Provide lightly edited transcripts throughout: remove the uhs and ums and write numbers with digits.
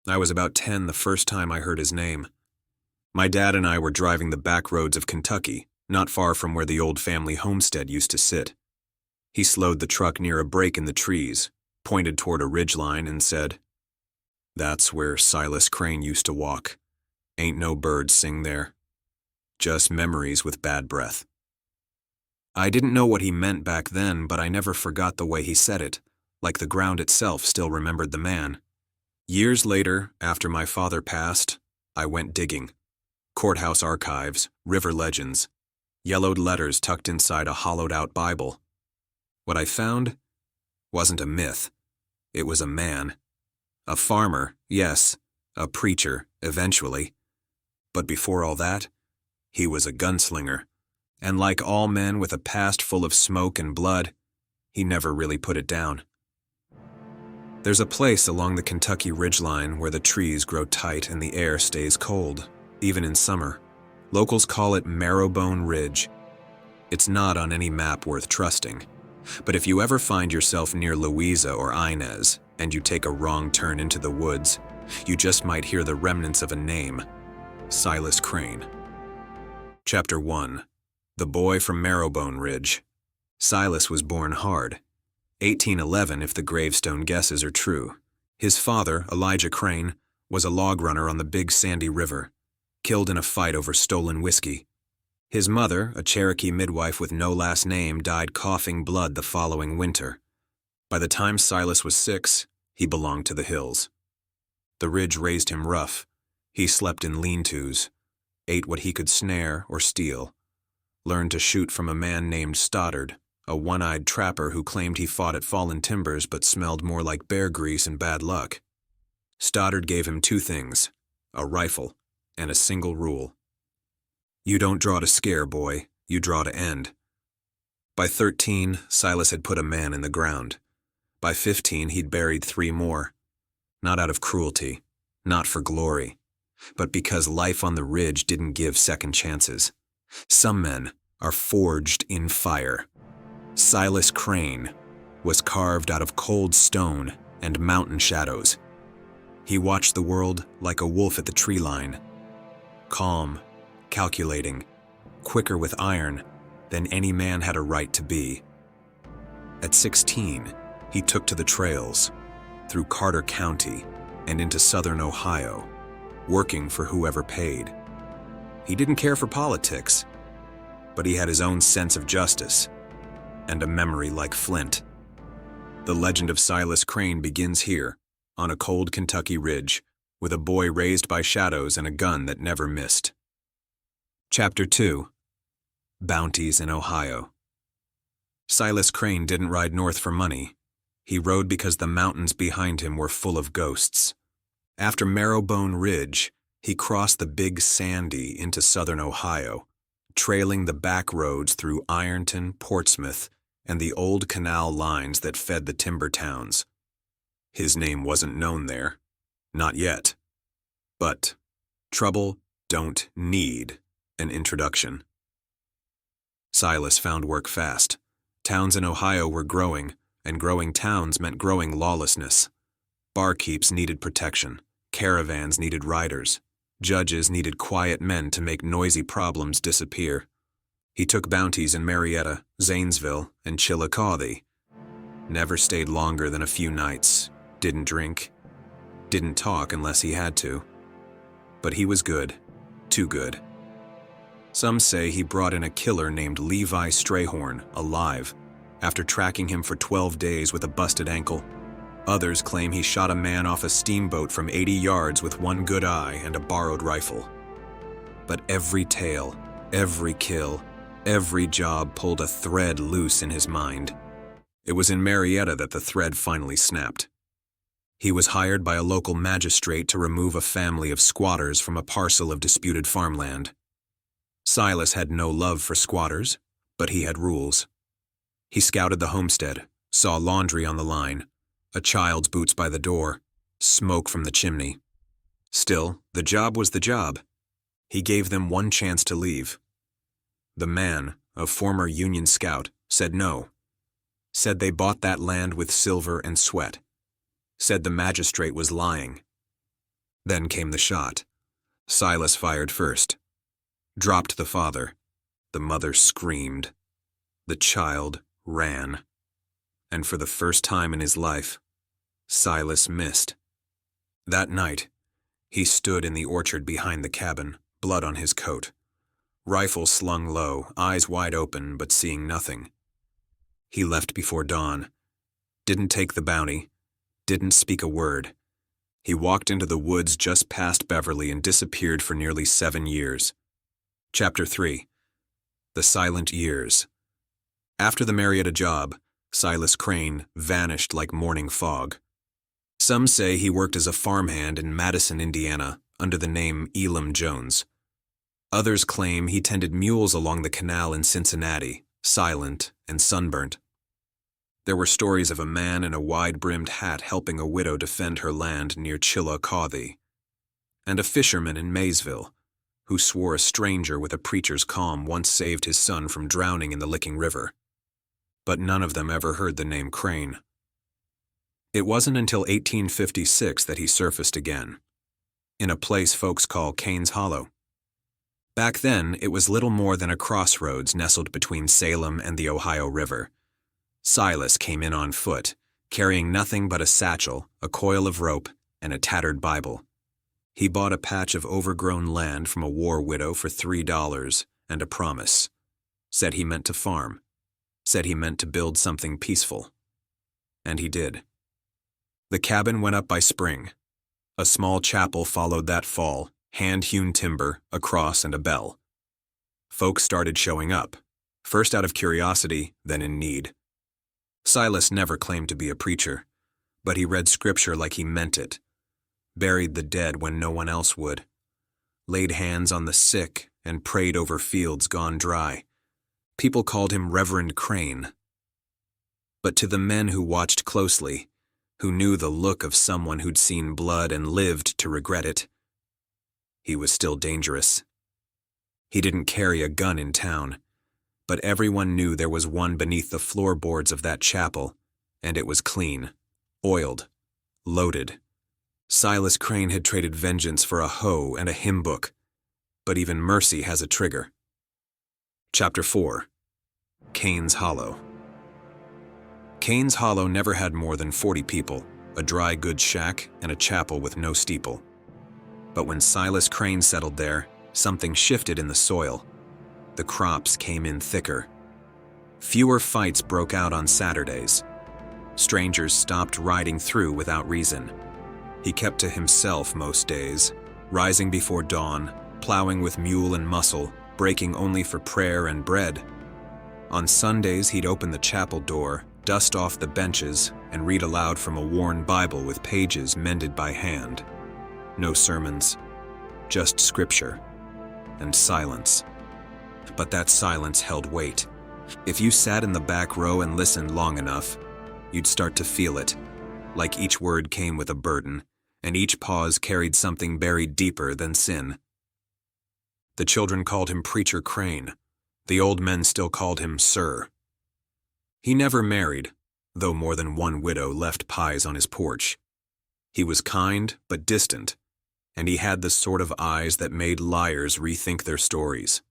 I was about 10 the first time I heard his name. My dad and I were driving the back roads of Kentucky, not far from where the old family homestead used to sit. He slowed the truck near a break in the trees, pointed toward a ridgeline, and said, "That's where Silas Crane used to walk. Ain't no birds sing there. Just memories with bad breath." I didn't know what he meant back then, but I never forgot the way he said it, like the ground itself still remembered the man. Years later, after my father passed, I went digging. Courthouse archives, river legends, yellowed letters tucked inside a hollowed-out Bible. What I found wasn't a myth. It was a man. A farmer, yes, a preacher, eventually. But before all that, he was a gunslinger. And like all men with a past full of smoke and blood, he never really put it down. There's a place along the Kentucky ridgeline where the trees grow tight and the air stays cold, even in summer. Locals call it Marrowbone Ridge. It's not on any map worth trusting. But if you ever find yourself near Louisa or Inez and you take a wrong turn into the woods, you just might hear the remnants of a name: Silas Crane. Chapter 1. The Boy from Marrowbone Ridge. Silas was born hard. 1811 if the gravestone guesses are true. His father, Elijah Crane, was a log runner on the Big Sandy River, killed in a fight over stolen whiskey. His mother, a Cherokee midwife with no last name, died coughing blood the following winter. By the time Silas was 6, he belonged to the hills. The ridge raised him rough. He slept in lean-tos, ate what he could snare or steal, learned to shoot from a man named Stoddard, a one-eyed trapper who claimed he fought at fallen timbers but smelled more like bear grease and bad luck. Stoddard gave him 2 things, a rifle and a single rule. You don't draw to scare, boy, you draw to end. By 13, Silas had put a man in the ground. By 15, he'd buried 3 more. Not out of cruelty, not for glory, but because life on the ridge didn't give second chances. Some men are forged in fire. Silas Crane was carved out of cold stone and mountain shadows. He watched the world like a wolf at the tree line, calm, calculating, quicker with iron than any man had a right to be. At 16, he took to the trails, through Carter County and into southern Ohio, working for whoever paid. He didn't care for politics, but he had his own sense of justice and a memory like flint. The legend of Silas Crane begins here, on a cold Kentucky ridge, with a boy raised by shadows and a gun that never missed. Chapter 2. Bounties in Ohio. Silas Crane didn't ride north for money. He rode because the mountains behind him were full of ghosts. After Marrowbone Ridge, he crossed the Big Sandy into southern Ohio, trailing the back roads through Ironton, Portsmouth, and the old canal lines that fed the timber towns. His name wasn't known there. Not yet. But trouble don't need an introduction. Silas found work fast. Towns in Ohio were growing, and growing towns meant growing lawlessness. Barkeeps needed protection. Caravans needed riders. Judges needed quiet men to make noisy problems disappear. He took bounties in Marietta, Zanesville, and Chillicothe. Never stayed longer than a few nights. Didn't drink. Didn't talk unless he had to. But he was good. Too good. Some say he brought in a killer named Levi Strayhorn, alive, after tracking him for 12 days with a busted ankle. Others claim he shot a man off a steamboat from 80 yards with one good eye and a borrowed rifle. But every tale, every kill, every job pulled a thread loose in his mind. It was in Marietta that the thread finally snapped. He was hired by a local magistrate to remove a family of squatters from a parcel of disputed farmland. Silas had no love for squatters, but he had rules. He scouted the homestead, saw laundry on the line, a child's boots by the door, smoke from the chimney. Still, the job was the job. He gave them one chance to leave. The man, a former Union scout, said no. Said they bought that land with silver and sweat. Said the magistrate was lying. Then came the shot. Silas fired first. Dropped the father. The mother screamed. The child ran. And for the first time in his life, Silas missed. That night, he stood in the orchard behind the cabin, blood on his coat. Rifle slung low, eyes wide open, but seeing nothing. He left before dawn. Didn't take the bounty. Didn't speak a word. He walked into the woods just past Beverly and disappeared for nearly 7 years. Chapter 3. The Silent Years. After the Marietta job, Silas Crane vanished like morning fog. Some say he worked as a farmhand in Madison, Indiana, under the name Elam Jones. Others claim he tended mules along the canal in Cincinnati, silent and sunburnt. There were stories of a man in a wide-brimmed hat helping a widow defend her land near Chillicothe, and a fisherman in Maysville, who swore a stranger with a preacher's calm once saved his son from drowning in the Licking River. But none of them ever heard the name Crane. It wasn't until 1856 that he surfaced again, in a place folks call Cain's Hollow. Back then, it was little more than a crossroads nestled between Salem and the Ohio River. Silas came in on foot, carrying nothing but a satchel, a coil of rope, and a tattered Bible. He bought a patch of overgrown land from a war widow for $3 and a promise. Said he meant to farm. Said he meant to build something peaceful. And he did. The cabin went up by spring. A small chapel followed that fall, hand-hewn timber, a cross, and a bell. Folks started showing up, first out of curiosity, then in need. Silas never claimed to be a preacher, but he read scripture like he meant it, buried the dead when no one else would, laid hands on the sick and prayed over fields gone dry. People called him Reverend Crane. But to the men who watched closely, who knew the look of someone who'd seen blood and lived to regret it, he was still dangerous. He didn't carry a gun in town, but everyone knew there was one beneath the floorboards of that chapel, and it was clean, oiled, loaded. Silas Crane had traded vengeance for a hoe and a hymn book, but even mercy has a trigger. Chapter 4. Cain's Hollow. Cain's Hollow never had more than 40 people, a dry goods shack, and a chapel with no steeple. But when Silas Crane settled there, something shifted in the soil. The crops came in thicker. Fewer fights broke out on Saturdays. Strangers stopped riding through without reason. He kept to himself most days, rising before dawn, plowing with mule and muscle, breaking only for prayer and bread. On Sundays, he'd open the chapel door, dust off the benches, and read aloud from a worn Bible with pages mended by hand. No sermons, just scripture and silence. But that silence held weight. If you sat in the back row and listened long enough, you'd start to feel it, like each word came with a burden, and each pause carried something buried deeper than sin. The children called him Preacher Crane. The old men still called him Sir. He never married, though more than one widow left pies on his porch. He was kind but distant, and he had the sort of eyes that made liars rethink their stories.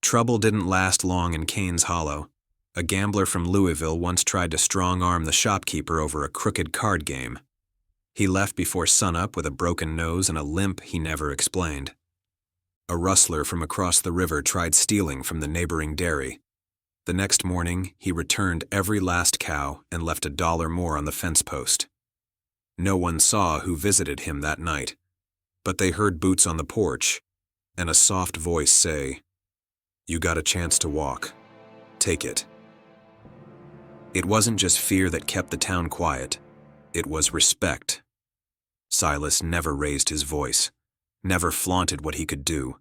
Trouble didn't last long in Cain's Hollow. A gambler from Louisville once tried to strong-arm the shopkeeper over a crooked card game. He left before sunup with a broken nose and a limp he never explained. A rustler from across the river tried stealing from the neighboring dairy. The next morning, he returned every last cow and left $1 more on the fence post. No one saw who visited him that night, but they heard boots on the porch and a soft voice say, "You got a chance to walk. Take it." It wasn't just fear that kept the town quiet. It was respect. Silas never raised his voice, never flaunted what he could do,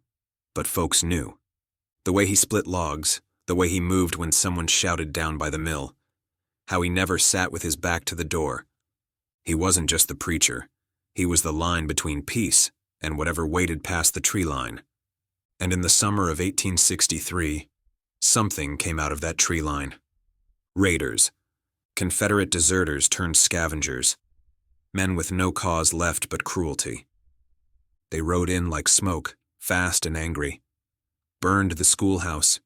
but folks knew. The way he split logs, the way he moved when someone shouted down by the mill, how he never sat with his back to the door. He wasn't just the preacher. He was the line between peace and whatever waited past the tree line. And in the summer of 1863, something came out of that tree line. Raiders. Confederate deserters turned scavengers. men with no cause left but cruelty. They rode in like smoke, fast and angry, burned the schoolhouse,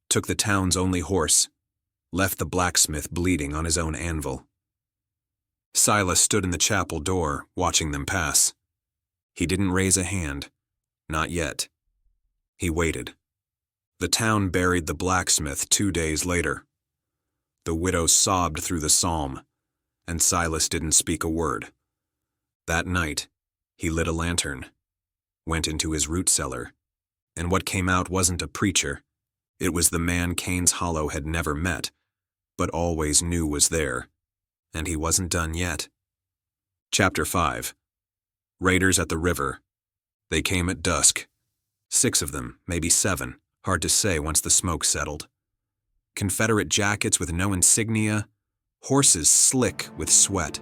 took the town's only horse, left the blacksmith bleeding on his own anvil. Silas stood in the chapel door, watching them pass. He didn't raise a hand, not yet. He waited. The town buried the blacksmith 2 days later. The widow sobbed through the psalm, and Silas didn't speak a word. That night, he lit a lantern, went into his root cellar, and what came out wasn't a preacher. It was the man Cain's Hollow had never met, but always knew was there, and he wasn't done yet. Chapter 5. Raiders at the river. They came at dusk. 6 of them, maybe 7, hard to say once the smoke settled. Confederate jackets with no insignia, horses slick with sweat,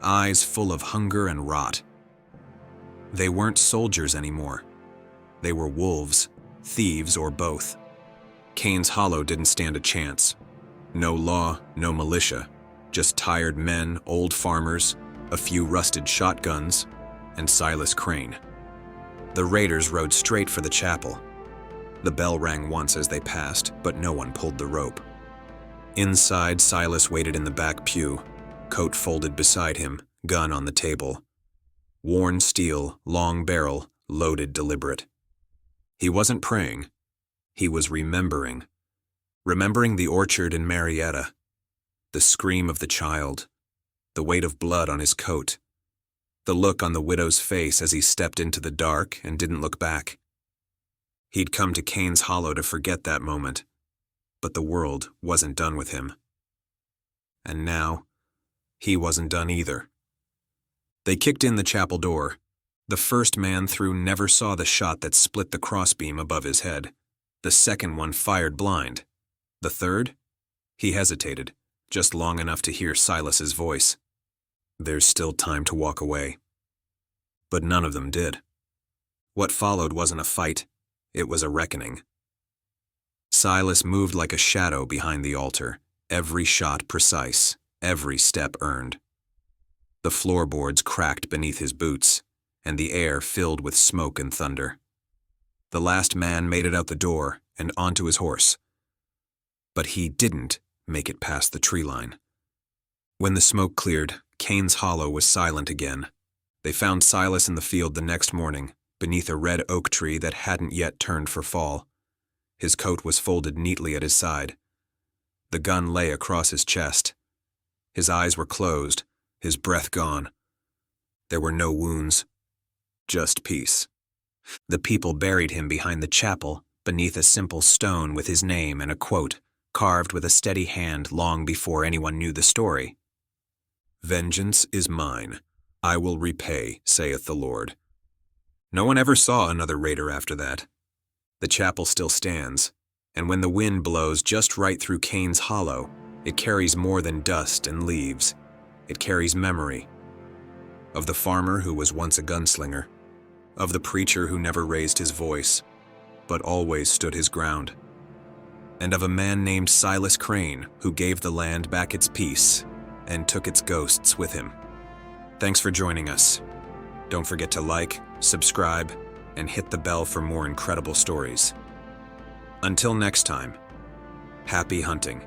eyes full of hunger and rot. They weren't soldiers anymore. They were wolves, thieves, or both. Cain's Hollow didn't stand a chance. No law, no militia, just tired men, old farmers, a few rusted shotguns, and Silas Crane. The raiders rode straight for the chapel. The bell rang once as they passed, but no one pulled the rope. Inside, Silas waited in the back pew, coat folded beside him, gun on the table. Worn steel, long barrel, loaded deliberate. He wasn't praying. He was remembering. Remembering the orchard in Marietta, the scream of the child, the weight of blood on his coat, the look on the widow's face as he stepped into the dark and didn't look back. He'd come to Cain's Hollow to forget that moment, but the world wasn't done with him. And now, he wasn't done either. They kicked in the chapel door. The first man through never saw the shot that split the crossbeam above his head. The second one fired blind. The third? He hesitated, just long enough to hear Silas's voice. There's still time to walk away. But none of them did. What followed wasn't a fight, it was a reckoning. Silas moved like a shadow behind the altar, every shot precise, every step earned. The floorboards cracked beneath his boots, and the air filled with smoke and thunder. The last man made it out the door and onto his horse. But he didn't make it past the tree line. When the smoke cleared, Cain's Hollow was silent again. They found Silas in the field the next morning, beneath a red oak tree that hadn't yet turned for fall. His coat was folded neatly at his side. The gun lay across his chest. His eyes were closed, his breath gone. There were no wounds, just peace. The people buried him behind the chapel, beneath a simple stone with his name and a quote, carved with a steady hand long before anyone knew the story. "Vengeance is mine. I will repay, saith the Lord." No one ever saw another raider after that. The chapel still stands, and when the wind blows just right through Cain's Hollow, it carries more than dust and leaves. It carries memory. Of the farmer who was once a gunslinger. Of the preacher who never raised his voice, but always stood his ground. And of a man named Silas Crane who gave the land back its peace and took its ghosts with him. Thanks for joining us. Don't forget to like, subscribe, and hit the bell for more incredible stories. Until next time, happy hunting.